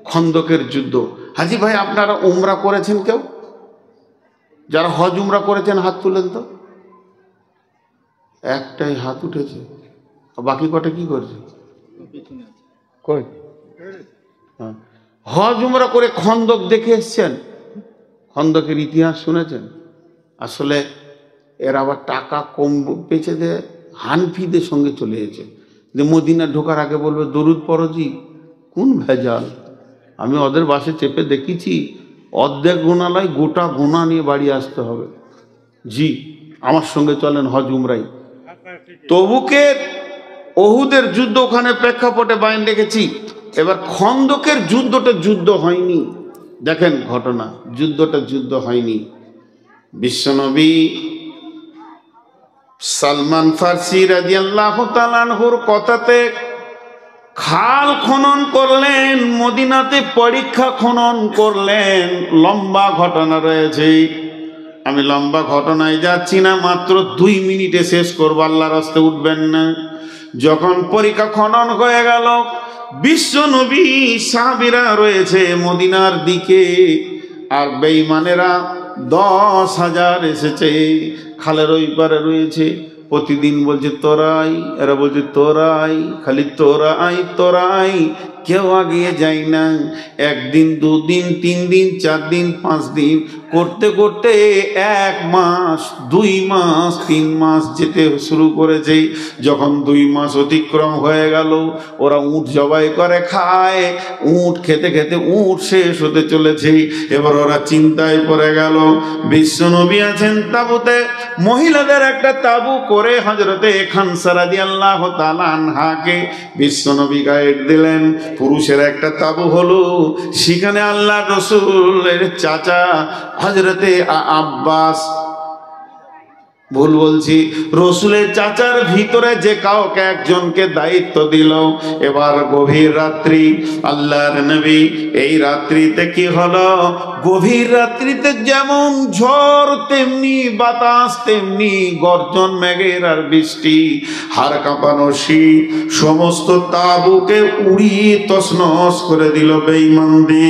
খন্দকের যুদ্ধ। হাজি ভাই আপনারা উমরা করেছেন? কেউ যারা হজ উমরা করেছেন হাত তুলেন তো। একটাই হাত উঠেছে, বাকি কটা কি করছে? কই? হ্যাঁ, হজ উমরা করে খন্দক দেখে এসছেন, খন্দকের ইতিহাস শুনেছেন? আসলে এরা আবার টাকা কম পেয়েছে দে হানফিদের সঙ্গে চলে গেছে, যে মদিনা ঢোকার আগে বলবে দরুদ পড়জি। কোন ভেজাল! আমি ওদের বাসে চেপে দেখেছি, অর্ধেক গোনালয় গোটা গোনা নিয়ে বাড়ি আসতে হবে। জি, আমার সঙ্গে চলেন হজ উমরাই। তবুকের ওহুদের যুদ্ধ ওখানে প্রেক্ষাপটে বাইন রেখেছি। এবার খন্দকের যুদ্ধটা যুদ্ধ হয়নি, দেখেন ঘটনা, যুদ্ধটা যুদ্ধ হয়নি। বিশ্বনবী সালমান ফার্সি রাদিয়াল্লাহু তাআলা আনহুর কথাতে খাল খনন করলেন, মদিনাতে পরীক্ষা খনন করলেন। লম্বা ঘটনা রয়েছে, আমি লম্বা ঘটনায় যাচ্ছি না, মাত্র 2 মিনিটে শেষ করবো, আল্লাহর রাস্তায় উঠবেন না। যখন পরীক্ষা খনন হয়ে গেল, বিশ্ব নবী সাহাবীরা রয়েছে মদিনার দিকে, আর বেঈমানেরা 10,000 এসেছে, খালের ওই পারে রয়েছে। প্রতিদিন বলছে তোরাই, এরা বলছে তোরাই, খালি তোরাই তোরাই, কেউ আগিয়ে যায় না। 1 দিন 2 দিন 3 দিন 4 দিন 5 দিন করতে করতে 1 মাস 2 মাস 3 মাস যেতে শুরু করেছে। যখন 2 মাস অতিক্রম হয়ে গেল, ওরা উট জবাই করে খায়, উট খেতে খেতে উট শেষ হতে চলেছে। এবার ওরা চিন্তায় পড়ে গেল, বিশ্বনবী আছেন তাঁবুতে, মহিলাদের একটা তাঁবু করে হযরতে খানসা রাদিয়াল্লাহু তাআলা আনহাকে বিশ্বনবী গাইড দিলেন। পুরুষের একটা তাঁবু হলো, সেখানে আল্লাহ রাসূলের চাচা হযরতে আব্বাস, ভুল বলছি, রসুলের চাচার ভিতরে যে কাউকে একজনকে দায়িত্ব দিল। এবার গভীর রাত্রি, আল্লাহর নবী এই রাত্রিতে কি হলো, গভীর রাত্রিতে যেমন ঝড় তেমনি বাতাস, তেমনি গর্জন মেঘের আর বৃষ্টি, হাড় কাঁপানো শীত সমস্ত তাঁবুকে উড়িয়ে তছনছ করে দিল বেঈমানদের।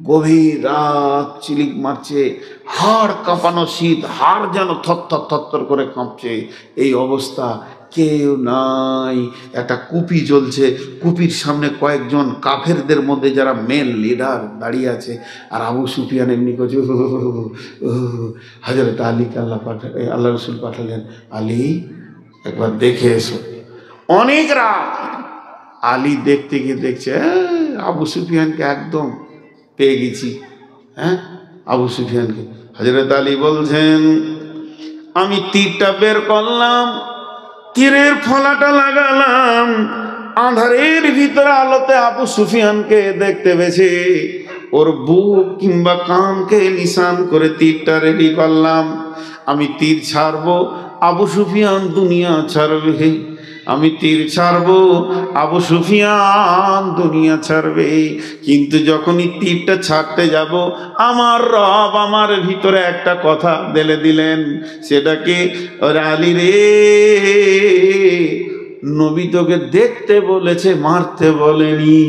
গভীর রাত, চিলিক মারছে, হাড় কাঁপানো শীত, হাড় যেন থরথর থরথর করে কাঁপছে। এই অবস্থা, কেউ নাই, একটা কুপি জ্বলছে, কুপির সামনে কয়েকজন কাফেরদের মধ্যে যারা মেন লিডার দাঁড়িয়ে আছে, আর আবু সুফিয়ান এমনি করছে। হযরত আলীকে আল্লাহ রাসূল পাঠালেন, আলী একবার দেখে এসো। অনেক রাত, আলী দেখতে গিয়ে দেখছে আবু সুফিয়ানকে একদম পেয়ে গেছি। হ্যাঁ, আবু সুফিয়ানকে। হযরত আলী বলছেন, আমি তীরটা বের করলাম, তীরের ফলাটা লাগালাম, আঁধারের ভিতরে আলোতে আবু সুফিয়ানকে দেখতে পেয়েছি, ওর বুক কিংবা কানকে নিশান করে তীরটা রেডি করলাম। আমি তীর ছাড়বো, আবু সুফিয়ান দুনিয়া ছাড়বে। আমি তীর ছাড়বো, আবু সুফিয়ান দুনিয়া ছাড়বে। কিন্তু যখনই তীরটা ছাড়তে যাব, আমার রব আমার ভিতরে একটা কথা ঢেলে দিলেন। সেটা কি, আলী রে, নবী তোকে দেখতে বলেছে, মারতে বলেনি,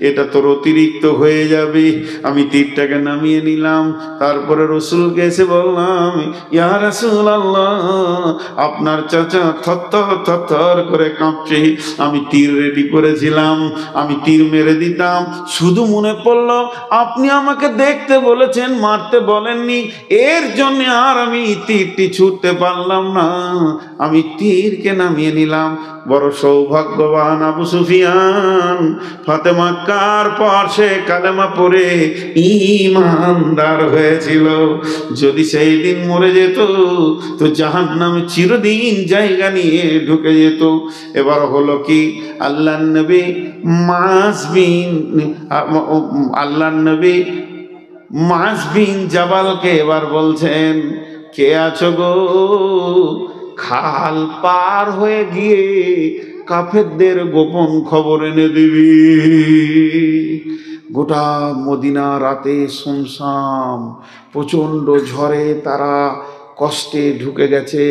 এটা তোর অতিরিক্ত হয়ে যাবে। আমি তীরটাকে নামিয়ে নিলাম, তারপরে রসুলকে এসে বললাম, ইয়া রাসূলুল্লাহ, আপনার চাচা থরথর থরথর করে কাঁপছে, আমি তীর রেডি করেছিলাম, আমি তীর মেরে দিতাম, শুধু মনে পড়লো আপনি আমাকে দেখতে বলেছেন, মারতে বলেননি, এর জন্য আর আমি তীরটি ছুটতে পারলাম না, আমি তীরকে নামিয়ে নিলাম। বড় সৌভাগ্যবান আবু সুফিয়ান, ফাতে মক্কার পর সে কালেমা পড়ে ঈমানদার হয়েছিল। যদি সেই দিন মরে যেত তো জাহান্নামে চিরদিন জায়গা নিয়ে ঢুকে যেত। এবার হলো কি, আল্লাহর নবী মুআয বিন জাবালকে এবার বলছেন, কে আছো গো, খাল পার হয়ে গিয়ে কাফেরদের গোপন খবর এনে দিবি। গোটা মদিনা রাতে শুনশান, প্রচণ্ড ঝড়ে তারা কষ্টে ঢুকে গেছে,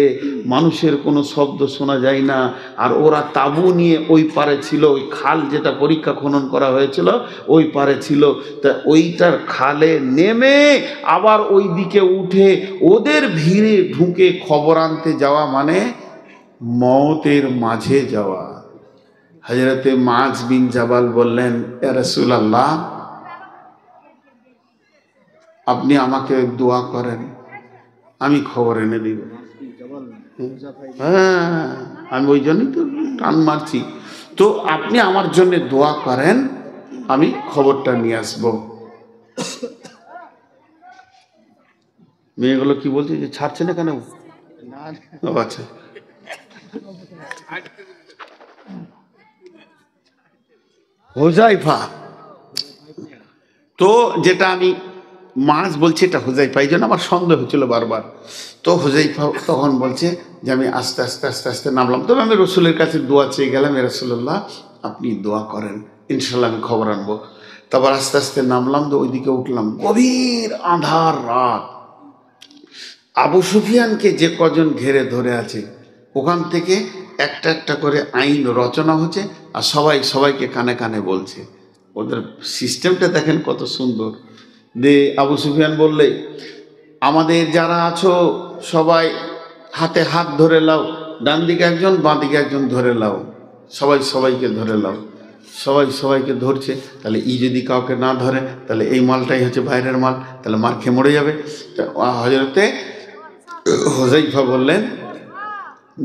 মানুষের কোনো শব্দ শোনা যায় না। আর ওরা তাঁবু নিয়ে ওই পারে ছিল, ওই খাল যেটা পরীক্ষা খনন করা হয়েছিল ওই পারে ছিল। তা ওইটার খালে নেমে আবার ওই দিকে উঠে ওদের ভিড়ে ঢুকে খবর আনতে যাওয়া মানে মওতের মাঝে যাওয়া। হযরতে মুআজ বিন জাবাল বললেন, ইয়া রাসূলুল্লাহ, আপনি আমাকে দোয়া করেন, আমি খবর এনে দিব। হ্যাঁ, আমি ওই জন্যই তো টান মারছি। তো আপনি আমার জন্য দোয়া করেন, আমি খবরটা নিয়ে আসবো। মেয়েগুলো কি বলছে যে ছাড়ছে না কেন? আচ্ছা, হুযায়ফা, তো যেটা আমি মাছ বলছি এটা হুযায়ফা, এই জন্য আমার সন্দেহ হচ্ছিল বারবার। তো হুযায়ফা তখন বলছে যে আমি আস্তে আস্তে আস্তে আস্তে নামলাম। তবে আমি রসুলের কাছে দোয়া চেয়ে গেলাম, ইয়া রাসূলুল্লাহ আপনি দোয়া করেন, ইনশাল্লাহ আমি খবর আনবো। তারপর আস্তে আস্তে নামলাম, তো ওইদিকে উঠলাম, গভীর আঁধার রাত। আবু সুফিয়ানকে যে কজন ঘেরে ধরে আছে ওখান থেকে একটা একটা করে আইন রচনা হচ্ছে, আর সবাই সবাইকে কানে কানে বলছে। ওদের সিস্টেমটা দেখেন কত সুন্দর। যে আবু সুফিয়ান বললে, আমাদের যারা আছো সবাই হাতে হাত ধরে লাও, ডান দিকে একজন বাঁ দিকে একজন ধরে লাও, সবাই সবাইকে ধরে লাও। সবাই সবাইকে ধরছে, তাহলে যদি কাউকে না ধরে তাহলে এই মালটাই হচ্ছে বাইরের মাল, তাহলে মার খেয়ে মরে যাবে। হযরতে হুযায়ফা বললেন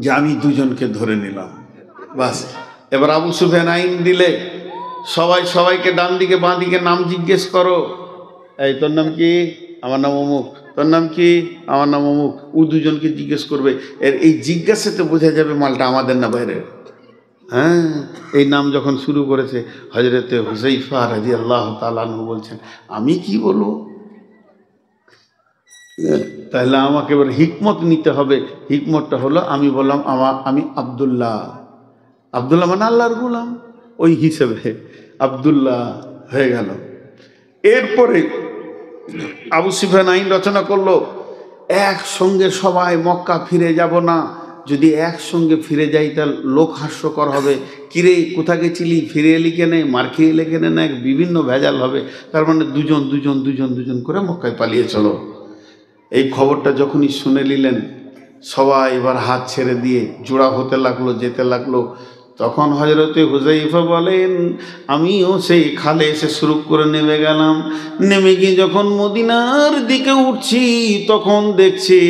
যে আমি দুজনকে ধরে নিলাম, বাস। এবার আবু সুফিয়ান আইন দিলে, সবাই সবাইকে ডান দিকে বাঁ দিকে নাম জিজ্ঞেস করো। এই তোর নাম কি? আমার নাম অমুক। তোর নাম কি? আমার নাম অমুক। ও দুজনকে জিজ্ঞেস করবে। এই জিজ্ঞাসাতে বোঝা যাবে মালটা আমাদের না বাইরের। হ্যাঁ, এই নাম যখন শুরু করেছে, হযরতে হুযায়ফা রাদিয়াল্লাহু তাআলা আনহু বলছেন, আমি কি বলবো? তাহলে আমাকে এবার হিকমত নিতে হবে। হিকমতটা হলো, আমি বললাম আমি আব্দুল্লাহ। আব্দুল্লাহ মানে আল্লাহর গোলাম, ওই হিসেবে আব্দুল্লাহ হয়ে গেল। এরপরে আবু সুফিয়ান আইন রচনা করলো, একসঙ্গে সবাই মক্কা ফিরে যাব না। যদি একসঙ্গে ফিরে যাই তাহলে লোক হাস্যকর হবে। কিরে কোথা গেছিলি, ফিরে এলি কেনে, মার খেয়ে এলে কেনে, না বিভিন্ন ভেজাল হবে। তার মানে দুজন দুজন দুজন দুজন করে মক্কায় পালিয়ে চলো। এই খবরটা যখনই শুনে নিলেন, সবাই এবার হাত ছেড়ে দিয়ে জোড়া হতে লাগলো, যেতে লাগলো। তখন হযরতে হুযায়ফা বলেন, আমিও সেই খালে এসে শুরু করে নেমে গেলাম। নেমে গিয়ে যখন মদিনার দিকে উঠছি, তখন দেখছি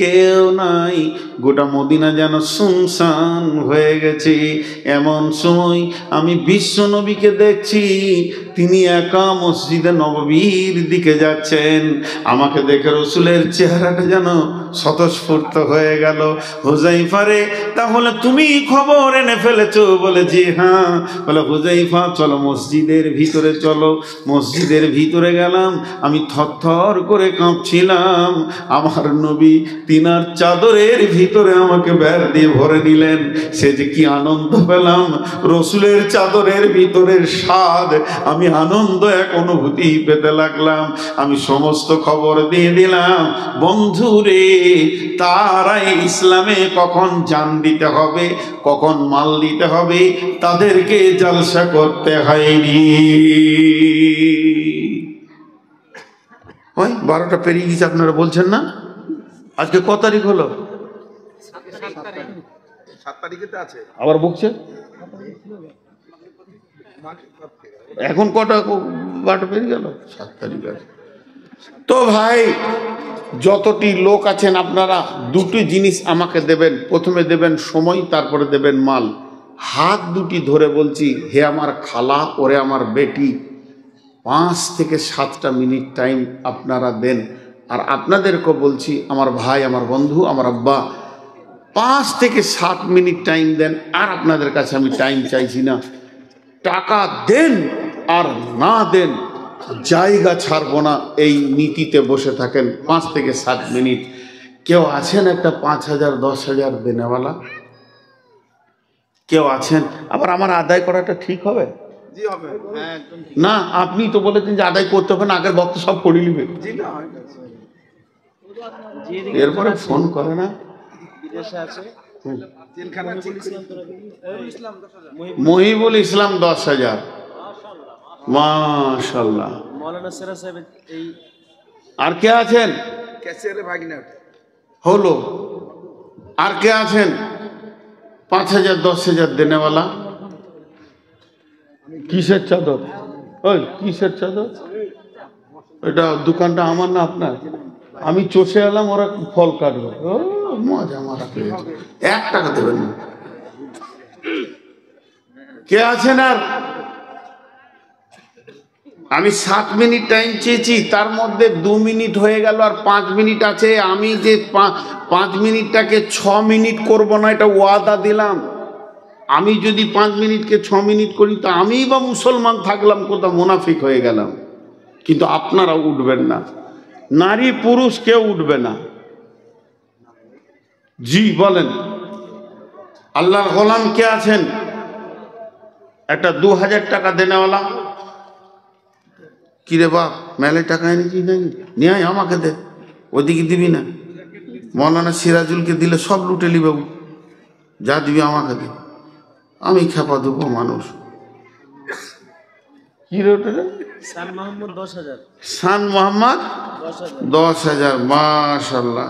কেউ নাই, গোটা মদিনা যেন সুনসান হয়ে গেছে। এমন সময় আমি বিশ্ব নবীকে দেখছি, তিনি একা মসজিদে নববীর দিকে যাচ্ছেন। আমাকে দেখে রসুলের চেহারাটা যেন স্বতঃস্ফূর্ত হয়ে গেল। হুযায়ফা রে, তাহলে তুমি খবর এনে ফেলেছো? বলে জি হ্যাঁ। বলে হুযায়ফা চলো মসজিদের ভিতরে চলো। মসজিদের ভিতরে গেলাম, আমি থরথর করে কাঁপছিলাম। আমার নবী তিনার চাদরের ভিতরে আমাকে বের দিয়ে ভরে নিলেন। সে যে কি আনন্দ পেলাম, রসুলের চাদরের ভিতরের স্বাদ, আমি আনন্দ এক অনুভূতি পেতে লাগলাম। আমি সমস্ত খবর দিয়ে দিলাম, বন্ধুরে তারাই ইসলামে কখন জান দিতে হবে, কখন মাল দিতে হবে, তাদেরকে জলসা করতে হয়নি। ওই 12টা পেরিয়ে গেছে, আপনারা বলছেন না? আজকে ক তারিখ হলো? 7 তারিখেতে আছে, আবার বকছে। এখন কটা 12টা পেরিয়ে গেল, 7 তারিখ আছে। তো ভাই, যতটি লোক আছেন আপনারা দুটি জিনিস আমাকে দেবেন। প্রথমে দেবেন সময়, তারপরে দেবেন মাল। হাত দুটি ধরে বলছি, হে আমার খালা, ওরে আমার বেটি, 5 থেকে 7টা মিনিট টাইম আপনারা দেন। আর আপনাদেরকে বলছি, আমার ভাই, আমার বন্ধু, আমার আব্বা, 5 থেকে 7 মিনিট টাইম দেন। আর আপনাদের কাছে আমি টাইম চাইছি না। টাকা দেন আর না দেন, জায়গা ছাড়বো না, এই নীতিতে বসে থাকেন। 5 থেকে 7 মিনিট। কেউ আছেন একটা 5,000 10,000 দেনেওয়ালা? কেউ আছেন? আবার আমার আদায় করাটা ঠিক হবে না? আপনি তো বলেছেন যে আদায় করতে হবে না, আগের বক্ত সব করে নিবে। এরপরে ফোন করে না, মহিবুল ইসলাম 10,000। মাশাআল্লাহ। আর কে আছেন? হলো আর কে আছেন 5,000 10,000 দেনেওয়ালা? কিসের চাদর? ওই কিসের চাদর? এটা দোকানটা আমার না আপনার? আমি চষে এলাম, ওরা ফল কাটবে। ও মজা মারা পেয়েছে, 1 টাকা দেবেন না। কে আছেন? আর আমি 7 মিনিট টাইম চেয়েছি, তার মধ্যে 2 মিনিট হয়ে গেল, আর 5 মিনিট আছে। আমি যে 5 মিনিটটাকে 6 মিনিট করব না, এটা ওয়াদা দিলাম। আমি যদি 5 মিনিটকে 6 মিনিট করি তো আমিই বা মুসলমান থাকলাম কোথাও, মুনাফিক হয়ে গেলাম। কিন্তু আপনারা উঠবেন না, নারী পুরুষ কেউ উঠবে না। জি বলেন। আল্লাহর গোলাম কে আছেন? একটা 2000 টাকা দেনেওয়ালা। কিরে বাপ, মেলে টাকা এনেছি নাকি? নিয়ে আয়, আমাকে দে। ওদিকে দিবি না? মৌলানা সিরাজুলকে দিলে সব লুটে নিবে। যা দিবি আমাকে দে, আমি খেপা দেবো মানুষ। কি রে ওটা? শান মোহাম্মদ 10,000। শান মোহাম্মদ 10,000। মাশাআল্লাহ।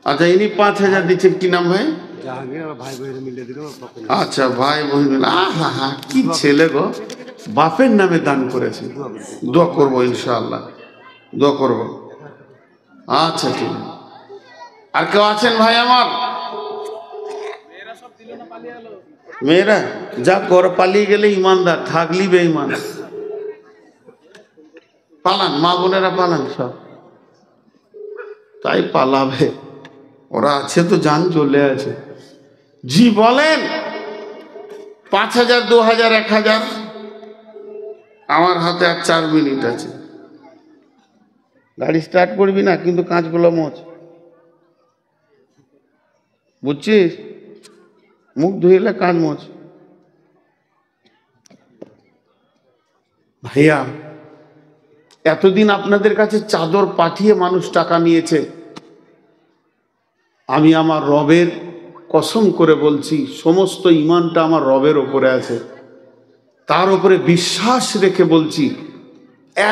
আচ্ছা, ইনি 5,000 দিচ্ছেন। কি নাম ভাই? আচ্ছা, ভাই বোন। আহা, কি ছেলে গো, বাপের নামে দান করেছে। দোয়া করবো ইনশাআল্লাহ, দোয়া করবো। আচ্ছা ঠিক। আর কেউ আছেন ভাই আমার? মেয়েরা যা ঘর পালিয়ে গেলে ইমানদার, থাকলি বেঈমান। পালান, মা বোনেরা পালান সব। তাই পালাবে, ওরা আছে তো, জান চলে আছে। জি বলেন। 5,000 2,000 1,000। আমার হাতে আর 4 মিনিট আছে। গাড়ি স্টার্ট করবি না, কিন্তু কাঁচগুলো মোচ, বুঝছিস? মুখ ধুইলে কাঁচ মোচ। ভাইয়া, এতদিন আপনাদের কাছে চাদর পাঠিয়ে মানুষ টাকা নিয়েছে। আমি আমার রবের কসম করে বলছি, সমস্ত ঈমানটা আমার রবের ওপরে আছে। তার উপরে বিশ্বাস রেখে বলছি,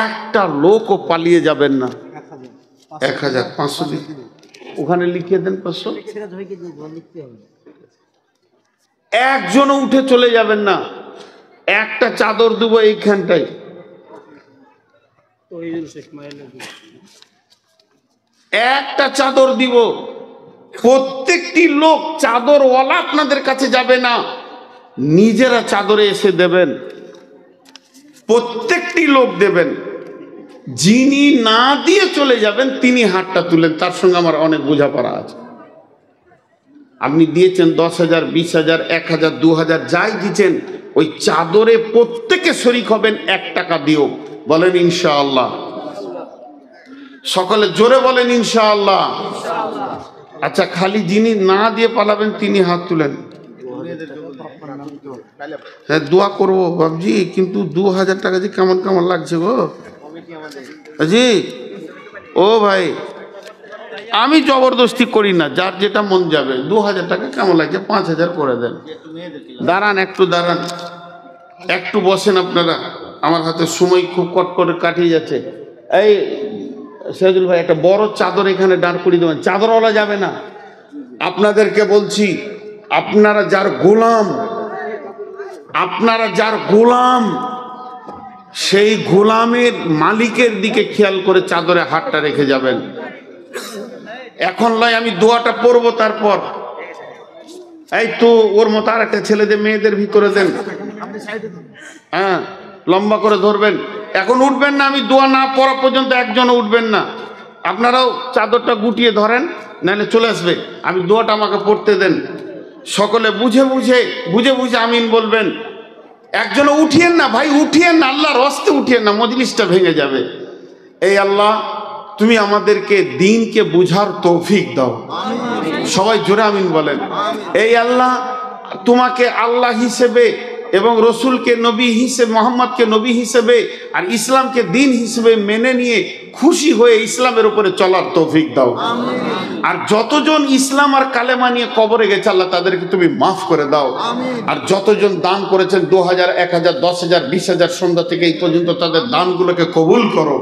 একটা লোকও পালিয়ে যাবেন না। 1,000 500 দিন ওখানে লিখিয়ে দেন। 500 একজনও উঠে চলে যাবেন না। একটা চাদর দেবো এইখানটায়। একটা চাদর দিব। প্রত্যেকটি লোক চাদরওয়ালা আপনাদের কাছে যাবে না, নিজেরা চাদরে এসে দেবেন। প্রত্যেকটি লোক দেবেন। যিনি না দিয়ে চলে যাবেন তিনি হাতটা তুলেন, তার সঙ্গে আমার অনেক বোঝাপড়া আছে। আপনি দিয়েছেন 10,000 20,000 1,000 2,000 যাই দিচ্ছেন, ওই চাদরে প্রত্যেকে শরীক হবেন। 1 টাকা দিও। বলেন ইনশাআল্লাহ। সকলে জোরে বলেন ইনশাআল্লাহ। আচ্ছা, খালি যিনি না দিয়ে পালাবেন তিনি হাত তুলেন। হ্যাঁ, দোয়া করবো বাবজি, কিন্তু 2,000 টাকা যে কেমন কেমন লাগছে গো জি। ও ভাই, আমি জবরদস্তি করি না, যার যেটা মন যাবে। 2,000 টাকা কেমন লাগছে? 5,000 করে দেন। দাঁড়ান, একটু দাঁড়ান, একটু বসেন আপনারা। আমার হাতে সময় খুব কট করে কাটিয়ে যাচ্ছে। এই সিরাজুল ভাই, একটা বড় চাদর এখানে দাঁড় করিয়ে দেবেন। চাদরওয়ালা যাবে না। আপনাদেরকে বলছি, আপনারা যার গোলাম, সেই গোলামের মালিকের দিকে খেয়াল করে চাদরে হাতটা রেখে যাবেন। এখন নয়, আমি দোয়াটা পড়বো তারপর। এই তো ওর মতো আর একটা ছেলেদের মেয়েদের ভিতরে দেন। হ্যাঁ, লম্বা করে ধরবেন। এখন উঠবেন না, আমি দোয়া না পড়া পর্যন্ত একজনও উঠবেন না। আপনারাও চাদরটা গুটিয়ে ধরেন, নাহলে চলে আসবে। আমি দোয়াটা আমাকে পড়তে দেন। সকলে বুঝে বুঝে আমিন বলবেন। একজনও উঠিয়েন না ভাই, উঠিয়েন না, আল্লাহর হস্তে উঠিয়েন না, মজলিসটা ভেঙে যাবে। এই আল্লাহ, তুমি আমাদেরকে দ্বীনকে বুঝার তৌফিক দাও। সবাই জোরে আমিন বলেন। এই আল্লাহ, তোমাকে আল্লাহ হিসেবে এবং রসুলকে নবী হিসেবে, মোহাম্মদকে নবী হিসেবে আর ইসলামকে দিন হিসেবে মেনে নিয়ে খুশি হয়ে ইসলামের উপরে চলার তৌফিক দাও। আর যতজন ইসলাম আর কালেমা নিয়ে কবরে গেছে আল্লাহ তাদেরকে তুমি মাফ করে দাও। আর যতজন দান করেছেন 2000, 1000, 10,000, 20,000 সন্ধ্যা থেকে এই পর্যন্ত তাদের দানগুলোকে কবুল করো,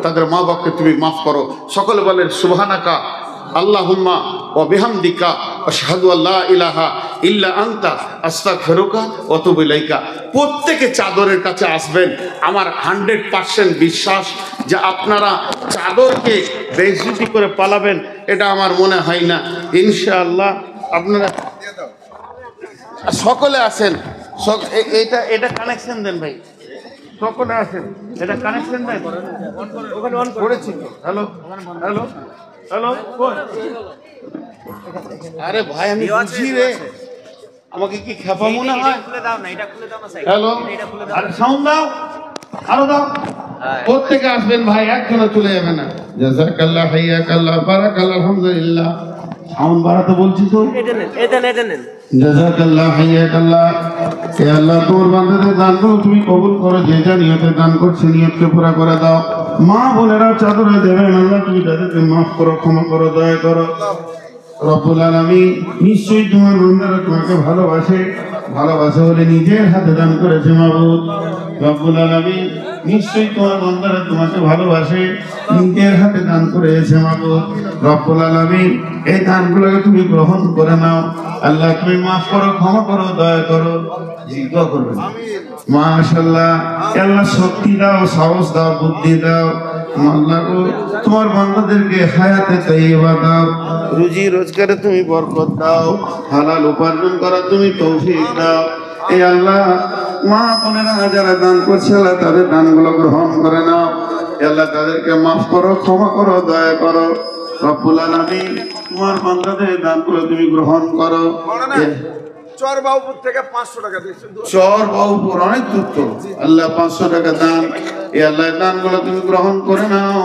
তাদের মা বাপকে তুমি মাফ করো। সকলে বলেন সুবহানাকা আল্লাহুম্মা ওয়া বিহামদিকা আশহাদু আল্লা ইলাহা ইল্লা আনতা আস্তাগফিরুকা ওয়া আতুবু ইলাইকা। প্রত্যেকে চাদরের কাছে আসবেন। আমার 100% বিশ্বাস যে আপনারা চাদরকে বেইজ্জতি করে পালাবেন এটা আমার মনে হয় না। ইনশাআল্লাহ আপনারা সকলে আসেন। এটা কানেকশন দেন ভাই, সকলে আসেন, এটা কানেকশন দেন। ওখানে অন করেছি। হ্যালো হ্যালো হ্যালো, আরে ভাই আমি বুঝি রে, আমাকে কি খেপা মনে হয়? হ্যালো, আরে সাউন্ড দাও, আরো দাও। প্রত্যেকে আসবেন ভাই, একজনে চলে যাবে না। জাযাকাল্লাহ, হাইয়াকাল্লাহ, বারাকাল্লাহ, আলহামদুলিল্লাহ। সাউন্ড বাড়াতে বলছি তো। জাযাকাল্লাহ, হাইয়াকাল্লাহ। হে আল্লাহ, তোর বান্দাদের দানগুলো তুমি কবুল করো। যে যা নিয়তে দান করছে নিয়তকে পুরা করে দাও। মা বোনেরা চাদরে দেবেন, আল্লাহ তুমি তাদেরকে মাফ করো, ক্ষমা করো, দয়া করো। রব্বুল আলামিন, নিশ্চয়ই তোমার বান্দারা তোমাকে ভালোবাসে, ভালোবাসে বলে নিজের হাতে দান করেছে মাবুদ। রব্বুল আলামিন, নিশ্চয়ই তোমার বান্দারা তোমাকে ভালোবাসে, নিজের হাতে দান করেছে মাবুদ। রব্বুল আলামিন, এই দানগুলোকে তুমি গ্রহণ করে নাও। আল্লাহ তুমি মাফ করো, ক্ষমা করো, দয়া করো, জিজ্ঞাসা করবে। মাশাআল্লাহ, আল্লাহ শক্তি দাও, সাহস দাও, বুদ্ধি দাও। আল্লাহ গো, তোমার বান্দাদেরকে হায়াতে তাইয়্যিবা দাও, রুজি রোজগারে তুমি বরকত দাও, হালাল উপার্জন করার তুমি তৌফিক দাও। এই আল্লাহ, মা বোনেরা যারা দান করছে আল্লাহ তাদের দানগুলো গ্রহণ করে নাও। আল্লাহ তাদেরকে মাফ করো, ক্ষমা করো, দয়া করো। রব্বুল আলামিন, তোমার বান্দাদের দানগুলো তুমি গ্রহণ করো। চরবাবুপুর থেকে 500 টাকা দিয়েছেন। চরবাবুপুর অনেক দূর তো। আল্লাহ 500 টাকা দান, এই আল্লাহ দানগুলো তুমি গ্রহণ করে নাও,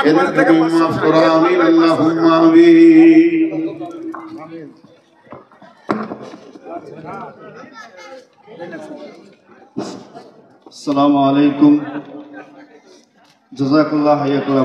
এদেরকে তুমি মাফ করো। আমিন, আল্লাহুম্মা আমিন। আসসালামু আলাইকুম। জাযাকাল্লাহ, হাইয়াকাল্লাহ।